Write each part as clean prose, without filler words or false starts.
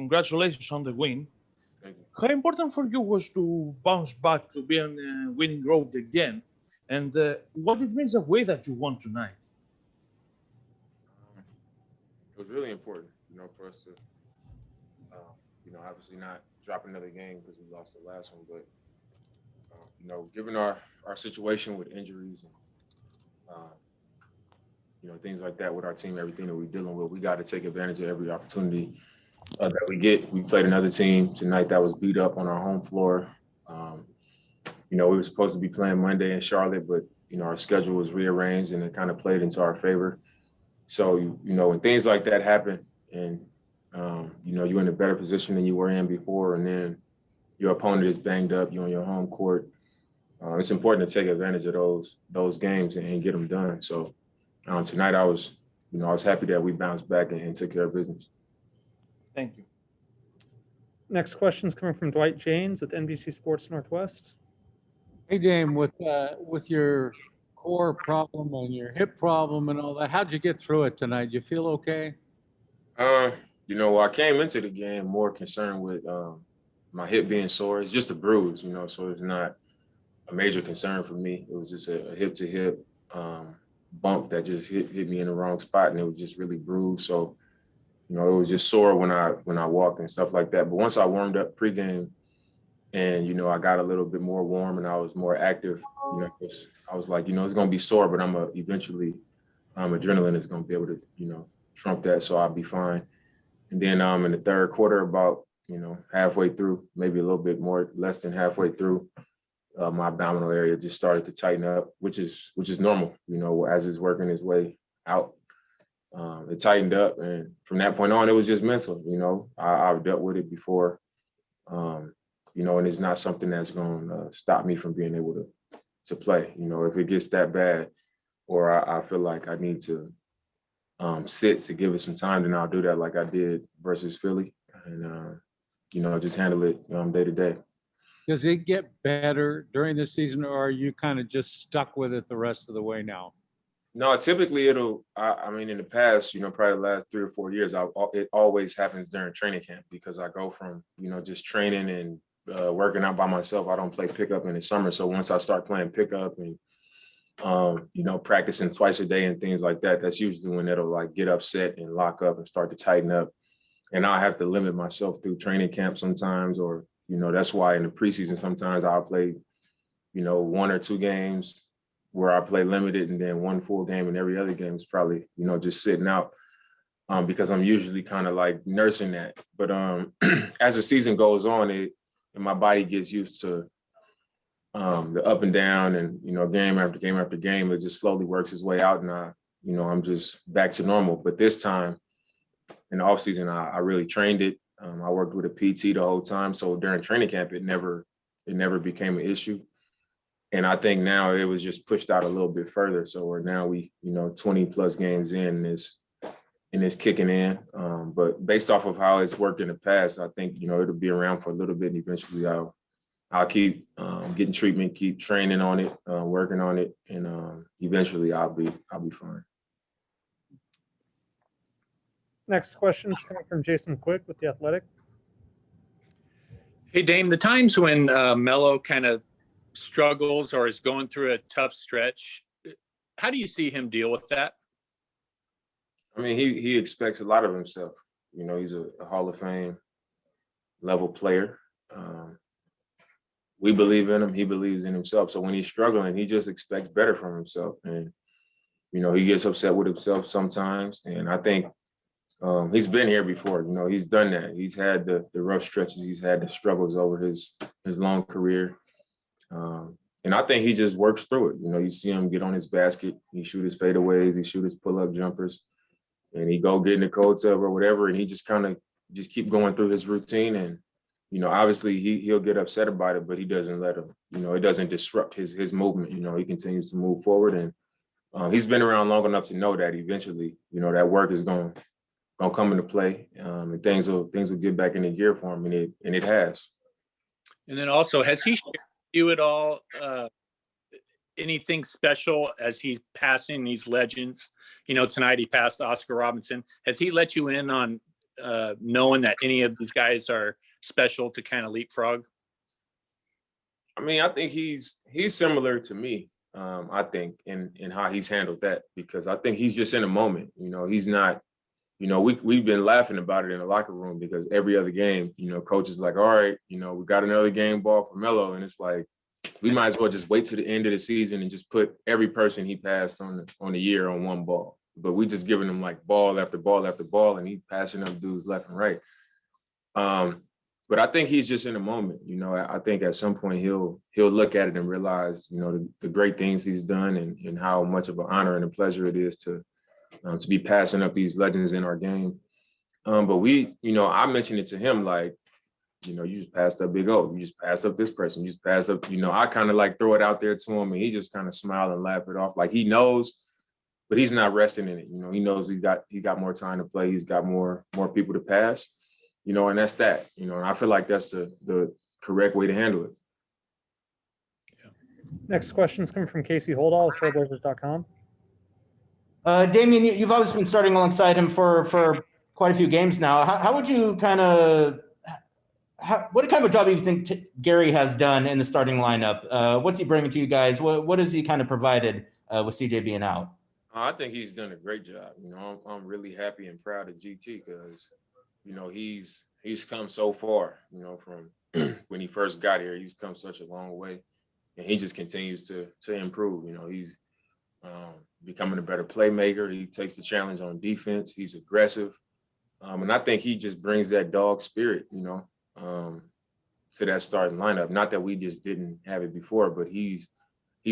congratulations on the win. Thank you. How important for you was to bounce back to be on winning road again, and what it means the way that you won tonight? It was really important, for us to, obviously not drop another game because we lost the last one, but given our situation with injuries and things like that with our team, everything that we're dealing with, we got to take advantage of every opportunity that we get. We played another team tonight that was beat up on our home floor. We were supposed to be playing Monday in Charlotte, but our schedule was rearranged and it kind of played into our favor. So when things like that happen, and you're in a better position than you were in before, and then your opponent is banged up, you're on your home court. It's important to take advantage of those games and get them done. So tonight I was happy that we bounced back and took care of business. Thank you. Next question is coming from Dwight James with NBC Sports Northwest. Hey, Dame, with your core problem and your hip problem and all that, how'd you get through it tonight? You feel okay? I came into the game more concerned with my hip being sore. It's just a bruise, so it's not a major concern for me. It was just a hip-to-hip bump that just hit me in the wrong spot, and it was just really bruised. So, it was just sore when I walked and stuff like that. But once I warmed up pregame and, I got a little bit more warm and I was more active, I was like, it's going to be sore, but eventually adrenaline is going to be able to, trump that. So I'll be fine. And then in the third quarter, about, halfway through, maybe a little bit more, less than halfway through, my abdominal area just started to tighten up, which is normal, as it's working its way out. It tightened up, and from that point on, it was just mental. I've dealt with it before, and it's not something that's going to stop me from being able to play. If it gets that bad, or I feel like I need to sit to give it some time, then I'll do that, like I did versus Philly, and just handle it day to day. Does it get better during the season, or are you kind of just stuck with it the rest of the way now? No, typically in the past, probably the last 3 or 4 years, it always happens during training camp because I go from, just training and working out by myself. I don't play pickup in the summer. So once I start playing pickup and, practicing twice a day and things like that, that's usually when it'll like get upset and lock up and start to tighten up. And I have to limit myself through training camp sometimes, or, that's why in the preseason, sometimes I'll play, 1 or 2 games where I play limited, and then 1 full game, and every other game is probably, just sitting out because I'm usually kind of like nursing that. But as the season goes on, and my body gets used to the up and down and, game after game after game, it just slowly works its way out. And I'm just back to normal. But this time in the off season, I really trained it. I worked with a PT the whole time. So during training camp, it never became an issue. And I think now it was just pushed out a little bit further. So we 20 plus games in, and it's kicking in. But based off of how it's worked in the past, I think, it'll be around for a little bit. And eventually I'll keep getting treatment, keep training on it, working on it. And eventually I'll be fine. Next question is coming from Jason Quick with The Athletic. Hey, Dame, the times when Melo kind of struggles or is going through a tough stretch, how do you see him deal with that? I mean, he expects a lot of himself. He's a Hall of Fame level player. We believe in him. He believes in himself. So when he's struggling, he just expects better from himself. And, he gets upset with himself sometimes. And I think he's been here before. He's done that. He's had the rough stretches. He's had the struggles over his long career. And I think he just works through it. You see him get on his basket. He shoot his fadeaways. He shoot his pull-up jumpers. And he go get in the cold tub or whatever. And he just kind of keep going through his routine. And, obviously he'll get upset about it, but he doesn't let him. It doesn't disrupt his movement. He continues to move forward. And he's been around long enough to know that eventually, that work is going to come into play. And things will get back into gear for him. And it has. And then also, has he shared you at all anything special as he's passing these legends? Tonight he passed Oscar Robertson. Has he let you in on knowing that any of these guys are special to kind of leapfrog? I mean, I think he's similar to me. I think in how he's handled that, because I think he's just in a moment. He's not. We've been laughing about it in the locker room, because every other game, coach is like, all right, we got another game ball for Melo, and it's like, we might as well just wait to the end of the season and just put every person he passed on the year on one ball. But we just giving him like ball after ball after ball, and he's passing up dudes left and right. But I think he's just in a moment. I think at some point he'll look at it and realize, the great things he's done, and how much of an honor and a pleasure it is to be passing up these legends in our game. But I mentioned it to him, like, you just passed up Big O. You just passed up this person. You just passed up, I kind of like throw it out there to him, and he just kind of smile and laugh it off. Like, he knows, but he's not resting in it. He knows he got more time to play. He's got more people to pass, and that's that. And I feel like that's the correct way to handle it. Next question is coming from Casey Holdall with Trailblazers.com. Damian, you've always been starting alongside him for quite a few games now. How would you what kind of a job do you think Gary has done in the starting lineup? What's he bringing to you guys? What has he kind of provided with CJ being out? I think he's done a great job. I'm really happy and proud of GT, because, he's come so far, from when he first got here. He's come such a long way, and he just continues to improve. He's becoming a better playmaker. He takes the challenge on defense. He's aggressive. And I think he just brings that dog spirit, to that starting lineup. Not that we just didn't have it before, but he's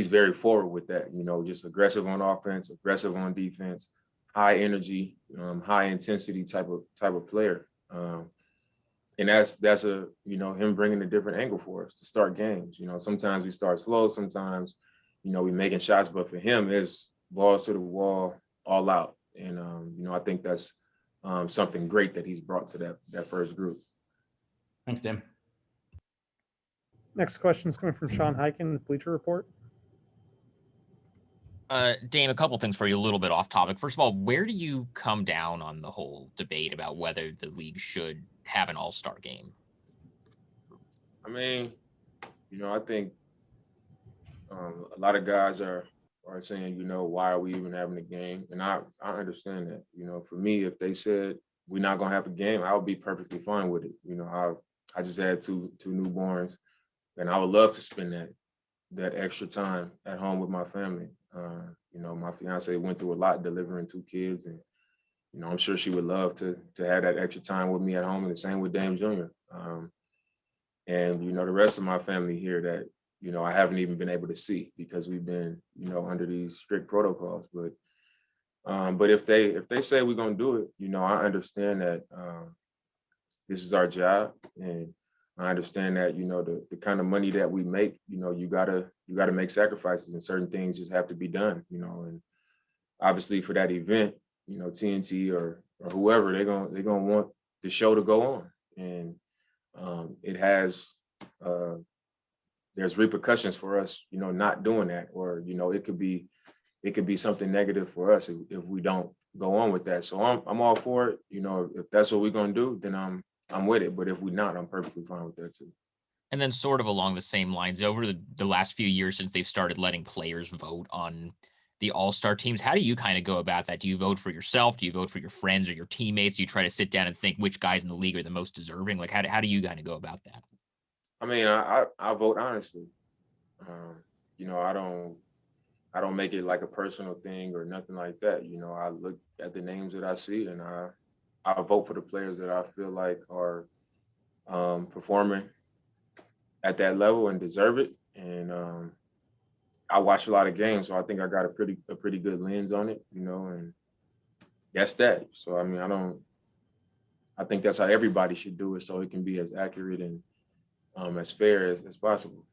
very forward with that, just aggressive on offense, aggressive on defense, high energy, high intensity type of player. And that's him bringing a different angle for us to start games. Sometimes we start slow, sometimes, we making shots, but for him, it's balls to the wall, all out. And, I think that's something great that he's brought to that first group. Thanks, Tim. Next question is coming from Sean Hyken with Bleacher Report. Dame, a couple things for you, a little bit off topic. First of all, where do you come down on the whole debate about whether the league should have an all-star game? I mean, I think a lot of guys are saying, why are we even having a game? And I understand that. For me, if they said we're not going to have a game, I would be perfectly fine with it. I just had two newborns, and I would love to spend that extra time at home with my family. My fiance went through a lot delivering two kids, and I'm sure she would love to have that extra time with me at home, and the same with Dame Jr. And the rest of my family here that I haven't even been able to see, because we've been under these strict protocols. But if they say we're gonna do it, I understand that this is our job, and I understand that the kind of money that we make, you gotta make sacrifices, and certain things just have to be done, and obviously for that event, TNT or whoever, they're gonna want the show to go on, and it has there's repercussions for us, not doing that, or it could be something negative for us if we don't go on with that. So I'm all for it. If that's what we're gonna do, then I'm with it. But if we're not, I'm perfectly fine with that too. And then sort of along the same lines, over the last few years since they've started letting players vote on the all-star teams, how do you kind of go about that? Do you vote for yourself? Do you vote for your friends or your teammates? Do you try to sit down and think which guys in the league are the most deserving? Like, how do you kind of go about that? I mean, I vote honestly. I don't make it like a personal thing or nothing like that. I look at the names that I see, and I vote for the players that I feel like are performing at that level and deserve it. And I watch a lot of games, so I think I got a pretty good lens on it, and that's that. So I mean, I think that's how everybody should do it, so it can be as accurate and as fair as possible.